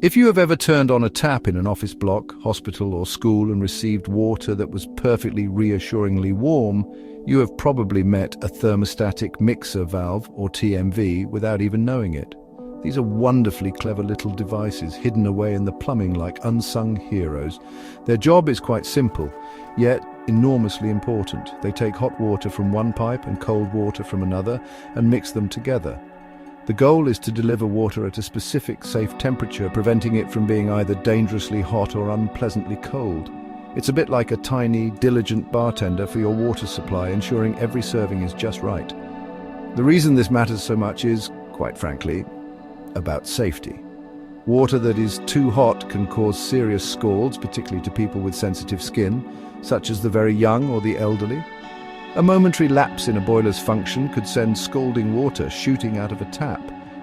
If you have ever turned on a tap in an office block, hospital or school and received water that was perfectly reassuringly warm, you have probably met a thermostatic mixer valve, or TMV, without even knowing it. These are wonderfully clever little devices hidden away in the plumbing like unsung heroes. Their job is quite simple, yet enormously important. They take hot water from one pipe and cold water from another and mix them together. The goal is to deliver water at a specific safe temperature, preventing it from being either dangerously hot or unpleasantly cold. It's a bit like a tiny, diligent bartender for your water supply, ensuring every serving is just right. The reason this matters so much is, quite frankly, about safety. Water that is too hot can cause serious scalds, particularly to people with sensitive skin, such as the very young or the elderly. A momentary lapse in a boiler's function could send scalding water shooting out of a tap,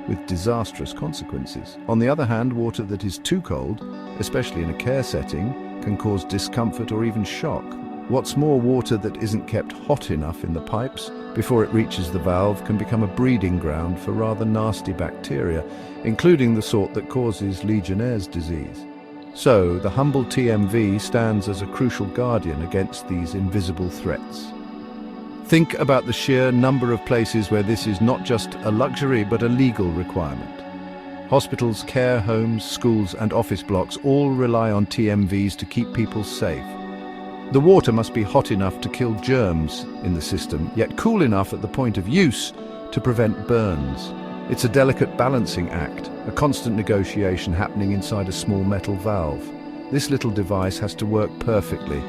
with disastrous consequences. On the other hand, water that is too cold, especially in a care setting, can cause discomfort or even shock. What's more, water that isn't kept hot enough in the pipes before it reaches the valve can become a breeding ground for rather nasty bacteria, including the sort that causes Legionnaire's disease. So, the humble TMV stands as a crucial guardian against these invisible threats. Think about the sheer number of places where this is not just a luxury but a legal requirement. Hospitals, care homes, schools and office blocks all rely on TMVs to keep people safe. The water must be hot enough to kill germs in the system, yet cool enough at the point of use to prevent burns. It's a delicate balancing act, a constant negotiation happening inside a small metal valve. This little device has to work perfectly,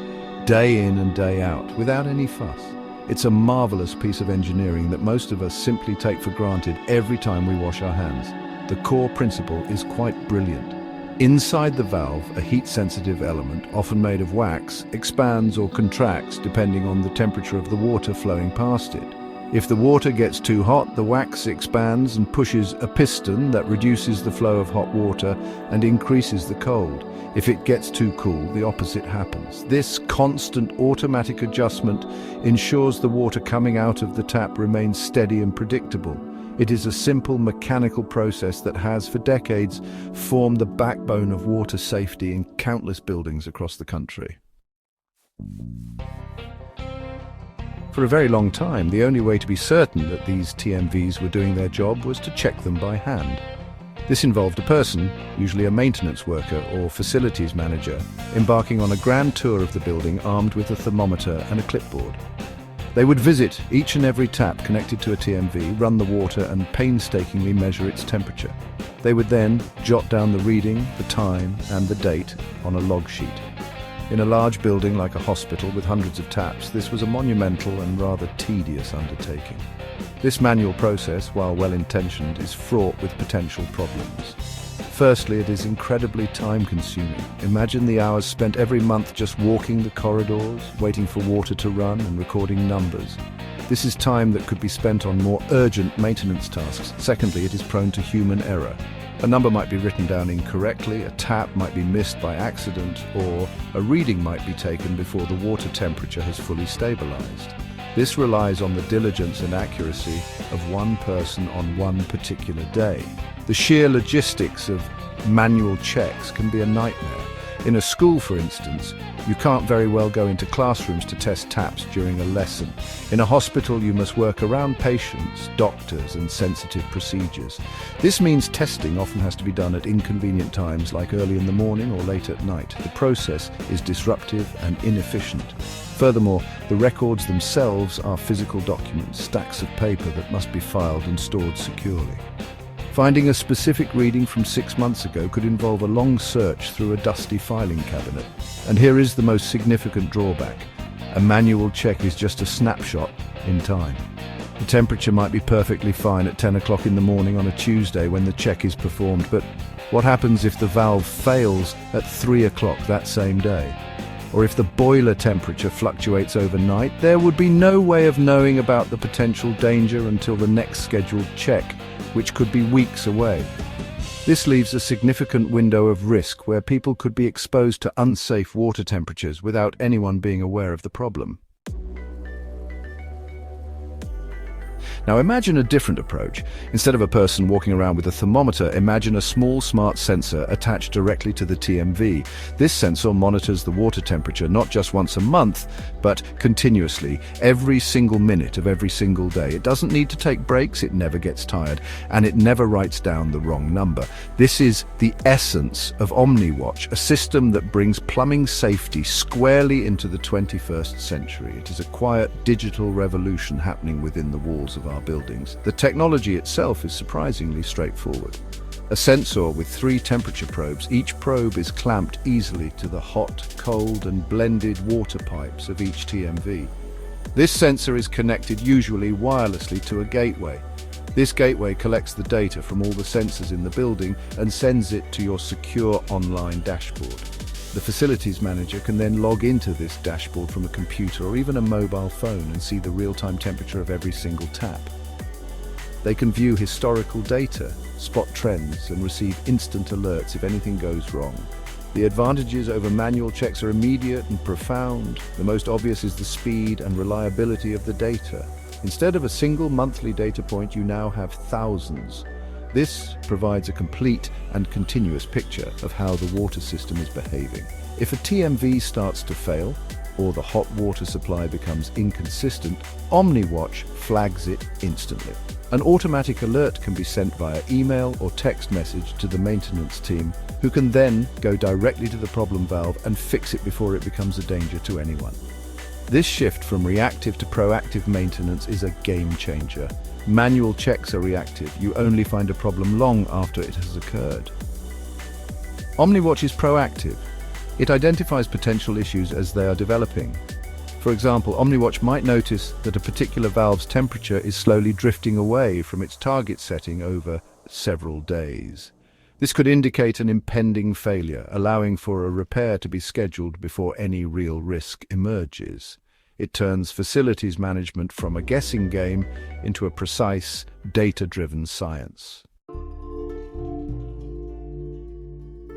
day in and day out, without any fuss. It's a marvelous piece of engineering that most of us simply take for granted every time we wash our hands. The core principle is quite brilliant. Inside the valve, a heat-sensitive element, often made of wax, expands or contracts depending on the temperature of the water flowing past it. If the water gets too hot, the wax expands and pushes a piston that reduces the flow of hot water and increases the cold. If it gets too cool, the opposite happens. This constant automatic adjustment ensures the water coming out of the tap remains steady and predictable. It is a simple mechanical process that has, for decades, formed the backbone of water safety in countless buildings across the country. For a very long time, the only way to be certain that these TMVs were doing their job was to check them by hand. This involved a person, usually a maintenance worker or facilities manager, embarking on a grand tour of the building armed with a thermometer and a clipboard. They would visit each and every tap connected to a TMV, run the water and painstakingly measure its temperature. They would then jot down the reading, the time and the date on a log sheet. In a large building like a hospital with hundreds of taps, this was a monumental and rather tedious undertaking. This manual process, while well-intentioned, is fraught with potential problems. Firstly, it is incredibly time-consuming. Imagine the hours spent every month just walking the corridors, waiting for water to run and recording numbers. This is time that could be spent on more urgent maintenance tasks. Secondly, it is prone to human error. A number might be written down incorrectly, a tap might be missed by accident, or a reading might be taken before the water temperature has fully stabilized. This relies on the diligence and accuracy of one person on one particular day. The sheer logistics of manual checks can be a nightmare. In a school, for instance, you can't very well go into classrooms to test taps during a lesson. In a hospital, you must work around patients, doctors, and sensitive procedures. This means testing often has to be done at inconvenient times, like early in the morning or late at night. The process is disruptive and inefficient. Furthermore, the records themselves are physical documents, stacks of paper that must be filed and stored securely. Finding a specific reading from 6 months ago could involve a long search through a dusty filing cabinet. And here is the most significant drawback. A manual check is just a snapshot in time. The temperature might be perfectly fine at 10 o'clock in the morning on a Tuesday when the check is performed, but what happens if the valve fails at 3 o'clock that same day? Or if the boiler temperature fluctuates overnight? There would be no way of knowing about the potential danger until the next scheduled check, which could be weeks away. This leaves a significant window of risk where people could be exposed to unsafe water temperatures without anyone being aware of the problem. Now imagine a different approach. Instead of a person walking around with a thermometer, imagine a small smart sensor attached directly to the TMV. This sensor monitors the water temperature not just once a month, but continuously, every single minute of every single day. It doesn't need to take breaks, it never gets tired, and it never writes down the wrong number. This is the essence of OmniWatch, a system that brings plumbing safety squarely into the 21st century. It is a quiet digital revolution happening within the walls of our buildings. The technology itself is surprisingly straightforward. A sensor with 3 temperature probes. Each probe is clamped easily to the hot, cold, and blended water pipes of each TMV. This sensor is connected usually wirelessly to a gateway. This gateway collects the data from all the sensors in the building and sends it to your secure online dashboard. The facilities manager can then log into this dashboard from a computer or even a mobile phone and see the real-time temperature of every single tap. They can view historical data, spot trends, and receive instant alerts if anything goes wrong. The advantages over manual checks are immediate and profound. The most obvious is the speed and reliability of the data. Instead of a single monthly data point, you now have thousands. This provides a complete and continuous picture of how the water system is behaving. If a TMV starts to fail, or the hot water supply becomes inconsistent, OmniWatch flags it instantly. An automatic alert can be sent via email or text message to the maintenance team, who can then go directly to the problem valve and fix it before it becomes a danger to anyone. This shift from reactive to proactive maintenance is a game changer. Manual checks are reactive. You only find a problem long after it has occurred. OmniWatch is proactive. It identifies potential issues as they are developing. For example, OmniWatch might notice that a particular valve's temperature is slowly drifting away from its target setting over several days. This could indicate an impending failure, allowing for a repair to be scheduled before any real risk emerges. It turns facilities management from a guessing game into a precise, data-driven science.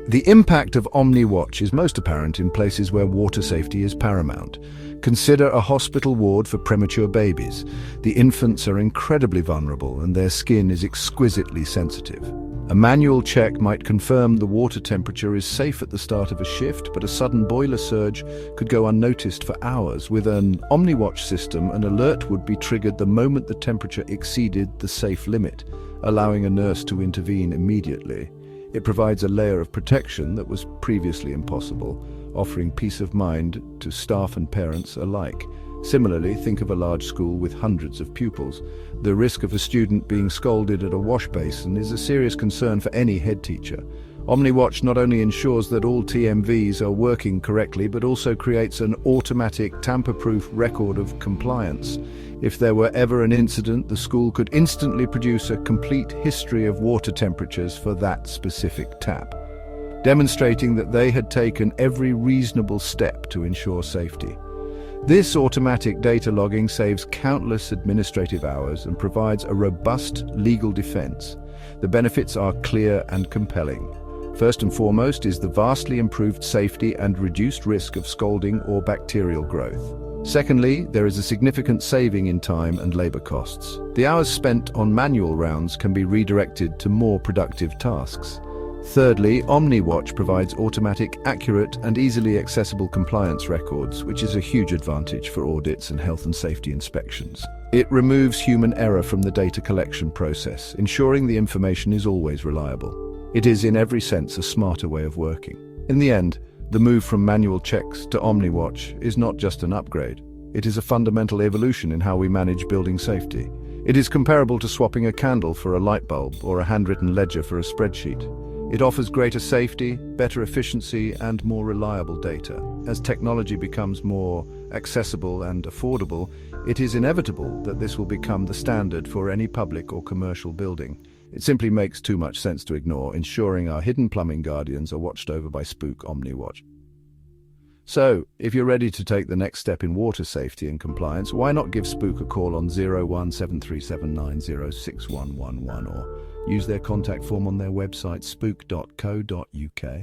The impact of OmniWatch is most apparent in places where water safety is paramount. Consider a hospital ward for premature babies. The infants are incredibly vulnerable and their skin is exquisitely sensitive. A manual check might confirm the water temperature is safe at the start of a shift, but a sudden boiler surge could go unnoticed for hours. With an OmniWatch system, an alert would be triggered the moment the temperature exceeded the safe limit, allowing a nurse to intervene immediately. It provides a layer of protection that was previously impossible, offering peace of mind to staff and parents alike. Similarly, think of a large school with hundreds of pupils. The risk of a student being scalded at a wash basin is a serious concern for any head teacher. OmniWatch not only ensures that all TMVs are working correctly, but also creates an automatic tamper-proof record of compliance. If there were ever an incident, the school could instantly produce a complete history of water temperatures for that specific tap, demonstrating that they had taken every reasonable step to ensure safety. This automatic data logging saves countless administrative hours and provides a robust legal defense. The benefits are clear and compelling. First and foremost is the vastly improved safety and reduced risk of scalding or bacterial growth. Secondly, there is a significant saving in time and labor costs. The hours spent on manual rounds can be redirected to more productive tasks. Thirdly, OmniWatch provides automatic, accurate, and easily accessible compliance records, which is a huge advantage for audits and health and safety inspections. It removes human error from the data collection process, ensuring the information is always reliable. It is, in every sense, a smarter way of working. In the end, the move from manual checks to OmniWatch is not just an upgrade. It is a fundamental evolution in how we manage building safety. It is comparable to swapping a candle for a light bulb or a handwritten ledger for a spreadsheet. It offers greater safety, better efficiency, and more reliable data. As technology becomes more accessible and affordable, it is inevitable that this will become the standard for any public or commercial building. It simply makes too much sense to ignore, ensuring our hidden plumbing guardians are watched over by Spook OmniWatch. So, if you're ready to take the next step in water safety and compliance, why not give Spook a call on 01737906111 or use their contact form on their website spook.co.uk.